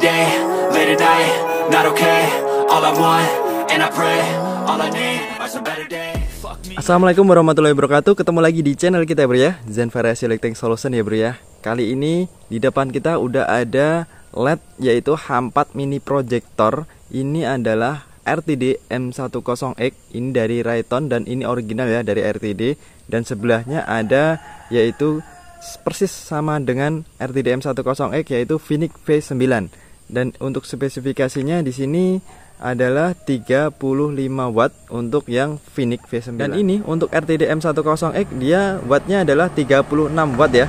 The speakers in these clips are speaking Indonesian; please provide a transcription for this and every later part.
day, late at night, not okay. All I want, and I pray, all I need are some better days. Assalamualaikum warahmatullahi wabarakatuh. Ketemu lagi di channel kita bro ya, Zen Variasi Lighting Solution ya bro ya. Kali ini di depan kita udah ada LED yaitu H4 mini projector. Ini adalah RTD M10X. Ini dari Rayton dan ini original ya dari RTD. Dan sebelahnya ada yaitu persis sama dengan RTD M10X yaitu Phoenix V9. Dan untuk spesifikasinya di sini adalah 35 watt untuk yang Phoenix V9. Dan ini untuk RTD M10X dia wattnya adalah 36 watt ya.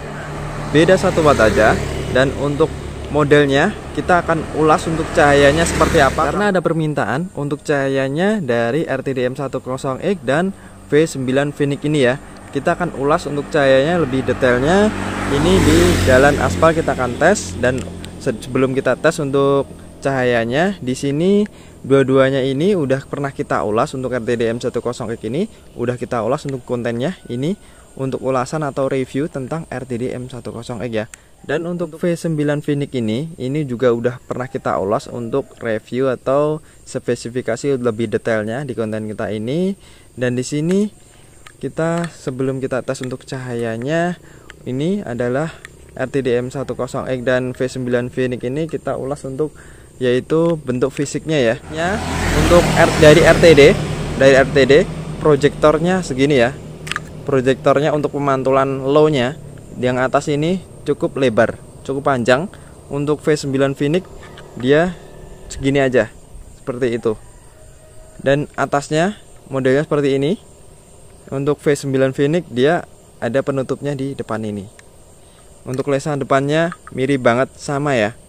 Beda 1 watt aja. Dan untuk modelnya kita akan ulas untuk cahayanya seperti apa, karena ada permintaan untuk cahayanya dari RTD M10X dan V9 Phoenix ini ya. Kita akan ulas untuk cahayanya lebih detailnya. Ini di jalan aspal kita akan tes, dan sebelum kita tes untuk cahayanya di sini dua-duanya ini udah pernah kita ulas. Untuk RTD M10X ini udah kita ulas untuk kontennya, ini untuk ulasan atau review tentang RTD M10X ya. Dan untuk V9 Phoenix ini juga udah pernah kita ulas untuk review atau spesifikasi lebih detailnya di konten kita ini. Dan di sini kita sebelum kita tes untuk cahayanya, ini adalah RTD M10X dan V9 Phoenix ini kita ulas untuk yaitu bentuk fisiknya ya. Untuk dari RTD proyektornya segini ya. Proyektornya untuk pemantulan low-nya yang atas ini cukup lebar, cukup panjang. Untuk V9 Phoenix dia segini aja, seperti itu. Dan atasnya modelnya seperti ini. Untuk V9 Phoenix dia ada penutupnya di depan ini. Untuk lesan depannya mirip banget sama ya.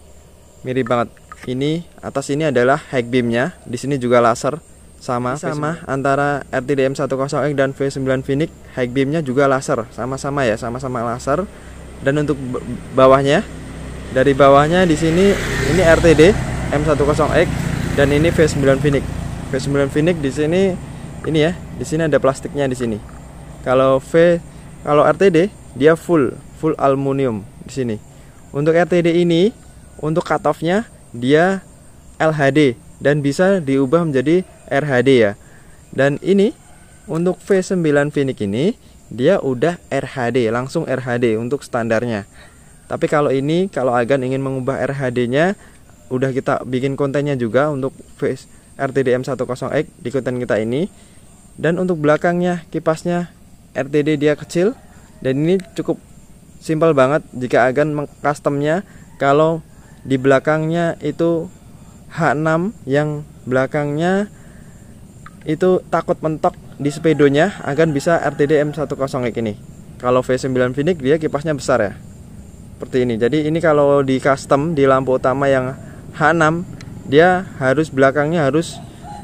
Mirip banget. Ini atas ini adalah high beamnya, di sini juga laser sama antara RTD M10X dan V9 Phoenix. High beamnya juga laser, sama-sama ya, sama-sama laser. Dan untuk bawahnya, dari bawahnya di sini ini RTD M10X dan ini V9 Phoenix. V9 Phoenix di sini ini ya, di sini ada plastiknya di sini. Kalau RTD dia full aluminium di sini. Untuk RTD ini untuk cutoff-nya dia LHD dan bisa diubah menjadi RHD ya. Dan ini untuk V9 Phoenix ini dia udah RHD, langsung RHD untuk standarnya. Tapi kalau Agan ingin mengubah RHD-nya, udah kita bikin kontennya juga untuk RTD M10X di konten kita ini. Dan untuk belakangnya kipasnya RTD dia kecil, dan ini cukup simpel banget jika Agan mengcustomnya. Kalau di belakangnya itu H6 yang belakangnya itu takut mentok di sepedonya, Agan bisa RTD M10X ini. Kalau V9 Phoenix dia kipasnya besar ya, seperti ini. Jadi ini kalau di custom di lampu utama yang H6 dia harus belakangnya harus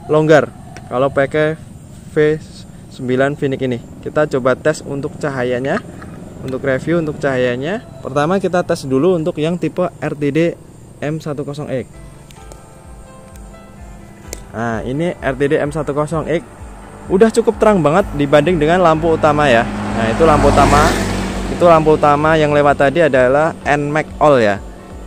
longgar. Kalau pakai V9 Phoenix ini, kita coba tes untuk cahayanya. Untuk review untuk cahayanya, pertama kita tes dulu untuk yang tipe RTD M10X. Nah, ini RTD M10X udah cukup terang banget dibanding dengan lampu utama ya. Nah, itu lampu utama. Itu lampu utama yang lewat tadi adalah NMAX All ya.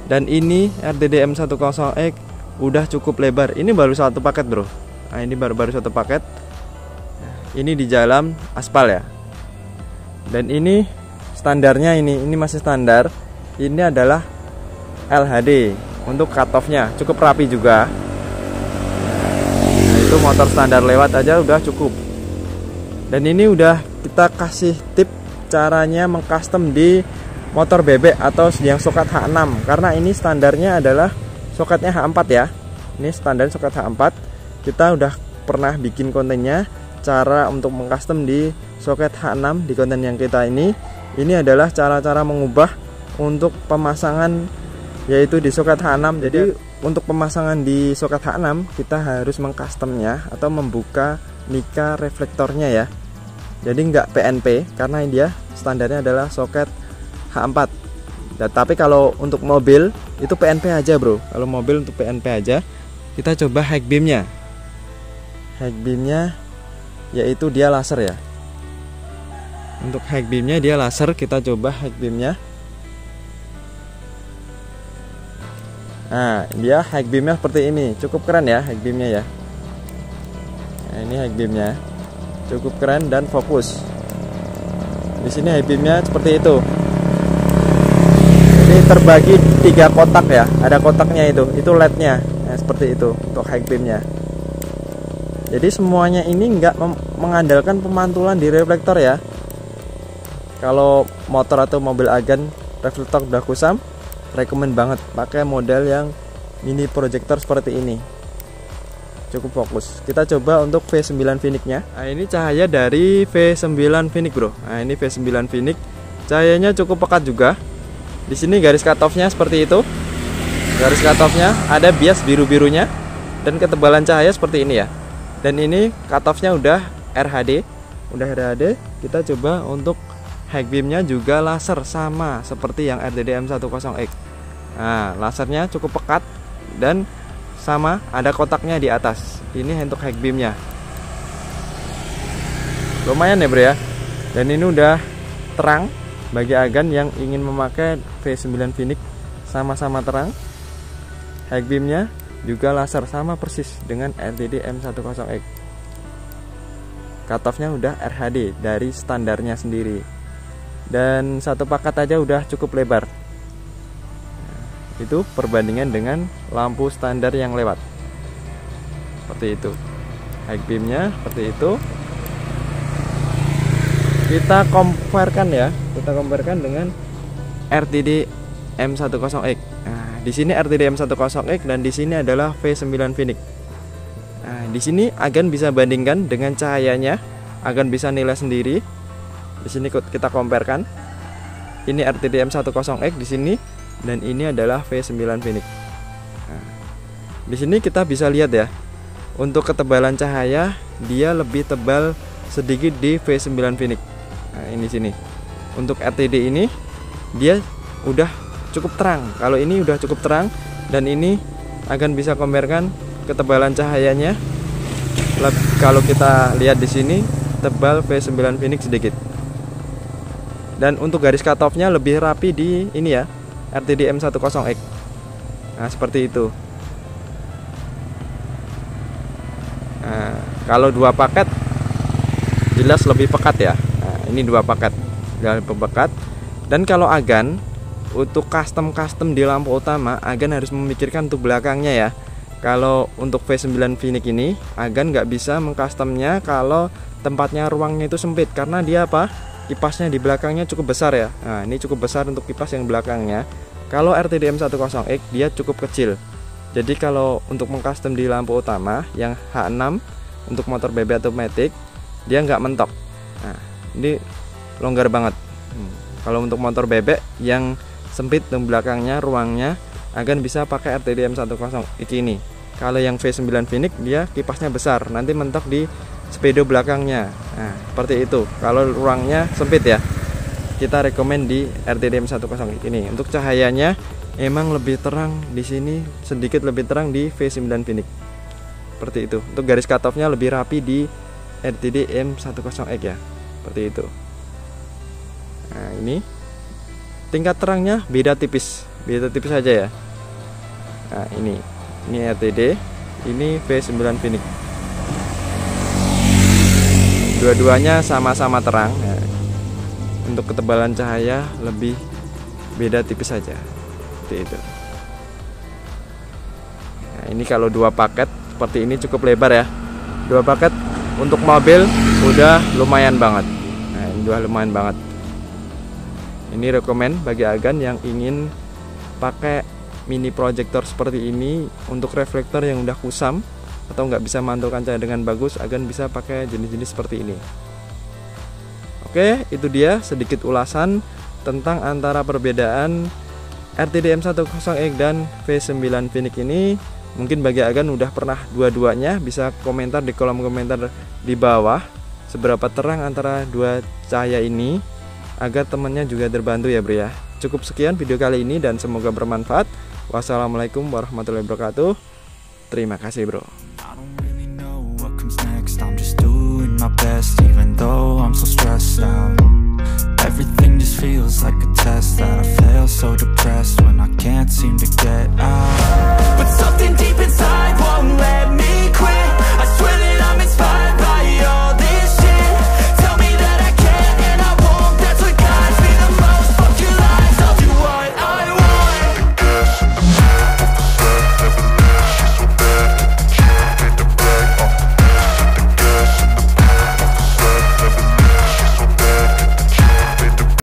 Dan ini RTD M10X udah cukup lebar. Ini baru satu paket, Bro. Nah, ini baru satu paket. Ini di jalan aspal ya. Dan ini standarnya ini masih standar. Ini adalah LHD. Untuk cutoff-nya cukup rapi juga. Nah, itu motor standar lewat aja udah cukup. Dan ini udah kita kasih tip caranya mengcustom di motor bebek atau yang soket H6, karena ini standarnya adalah soketnya H4 ya. Ini standar soket H4. Kita udah pernah bikin kontennya cara untuk mengcustom di soket H6 di konten yang kita ini. Ini adalah cara-cara mengubah untuk pemasangan yaitu di soket H6. Jadi untuk pemasangan di soket H6 kita harus mengcustomnya atau membuka mica reflektornya ya. Jadi nggak PNP karena dia standarnya adalah soket H4. Dan, tapi kalau untuk mobil itu PNP aja, Bro. Kalau mobil untuk PNP aja. Kita coba high beamnya. High beamnya yaitu dia laser ya. Untuk high beamnya dia laser, kita coba high beamnya. Nah, dia high beamnya seperti ini, cukup keren ya high beamnya ya. Nah, ini high beamnya cukup keren dan fokus. Di sini high beamnya seperti itu. Jadi terbagi 3 kotak ya, ada kotaknya itu LED-nya. Nah, seperti itu untuk high beamnya. Jadi semuanya ini nggak mengandalkan pemantulan di reflektor ya. Kalau motor atau mobil agan reflektor udah kusam, rekomen banget pakai model yang mini projector seperti ini. Cukup fokus. Kita coba untuk V9 Phoenix-nya. Nah, ini cahaya dari V9 Phoenix, bro. Nah, ini V9 Phoenix. Cahayanya cukup pekat juga. Di sini garis cutoff-nya seperti itu. Garis cutoff-nya ada bias biru-birunya dan ketebalan cahaya seperti ini ya. Dan ini cutoff-nya udah RHD. Udah RHD. Kita coba untuk high beam-nya juga laser sama seperti yang RTD M10X. Nah, lasernya cukup pekat dan sama ada kotaknya di atas. Ini untuk high beam-nya. Lumayan ya, bro ya. Dan ini udah terang bagi agan yang ingin memakai V9 Phoenix, sama-sama terang. High beam-nya juga laser sama persis dengan RTD M10X. Cutoff-nya udah RHD dari standarnya sendiri. Dan satu paket aja udah cukup lebar. Itu perbandingan dengan lampu standar yang lewat. Seperti itu. High beam-nya seperti itu. Kita comparekan ya. Kita comparekan dengan RTD M10X. Nah, di sini RTD M10X dan di sini adalah V9 Phoenix. Nah, di sini agan bisa bandingkan dengan cahayanya, agan bisa nilai sendiri. Di sini kita comparekan. Ini RTD M10X di sini dan ini adalah V9 Phoenix. Nah, di sini kita bisa lihat ya. Untuk ketebalan cahaya dia lebih tebal sedikit di V9 Phoenix. Nah, ini sini. Untuk RTD ini dia udah cukup terang. Kalau ini udah cukup terang dan ini akan bisa comparekan ketebalan cahayanya. Kalau kita lihat di sini tebal V9 Phoenix sedikit. Dan untuk garis cutoff-nya lebih rapi di ini ya, RTD M10X. Nah, seperti itu. Nah, kalau 2 paket jelas lebih pekat ya. Nah, ini 2 paket lebih pekat. Dan kalau agan untuk custom di lampu utama, agan harus memikirkan untuk belakangnya ya. Kalau untuk V9 Phoenix ini, agan nggak bisa mengcustomnya kalau tempatnya ruangnya itu sempit, karena dia apa? Kipasnya di belakangnya cukup besar ya. Nah, ini cukup besar untuk kipas yang belakangnya. Kalau RTD M10X dia cukup kecil. Jadi kalau untuk mengcustom di lampu utama yang H6 untuk motor BB atau Matic, dia nggak mentok. Nah, ini longgar banget. Kalau untuk motor bebek yang sempit di belakangnya ruangnya, akan bisa pakai RTD M10X ini. Kalau yang V9 Phoenix dia kipasnya besar, nanti mentok di speedo belakangnya. Nah, seperti itu. Kalau ruangnya sempit ya, kita rekomen di RTD M10X ini. Untuk cahayanya emang lebih terang di sini, sedikit lebih terang di V9 Phoenix. Seperti itu. Untuk garis cutoff-nya lebih rapi di RTD M10X ya. Seperti itu. Nah, ini tingkat terangnya beda tipis aja ya. Nah, ini RTD, ini V9 Phoenix. Dua-duanya sama-sama terang ya. Untuk ketebalan cahaya lebih beda tipis saja. Seperti itu. Nah, ini kalau 2 paket seperti ini cukup lebar ya. 2 paket untuk mobil udah lumayan banget. Nah, ini udah lumayan banget. Ini rekomen bagi agan yang ingin pakai mini projector seperti ini untuk reflektor yang udah kusam atau nggak bisa mantulkan cahaya dengan bagus, agan bisa pakai jenis-jenis seperti ini. Oke, itu dia sedikit ulasan tentang antara perbedaan RTD M10X dan V9 Phoenix ini. Mungkin bagi agan udah pernah dua-duanya, bisa komentar di kolom komentar di bawah seberapa terang antara 2 cahaya ini, agar temannya juga terbantu ya bro ya. Cukup sekian video kali ini dan semoga bermanfaat. Wassalamualaikum warahmatullahi wabarakatuh. Terima kasih bro. My best, even though I'm so stressed out. Everything just feels like a test that I fail, so depressed when I can't seem to get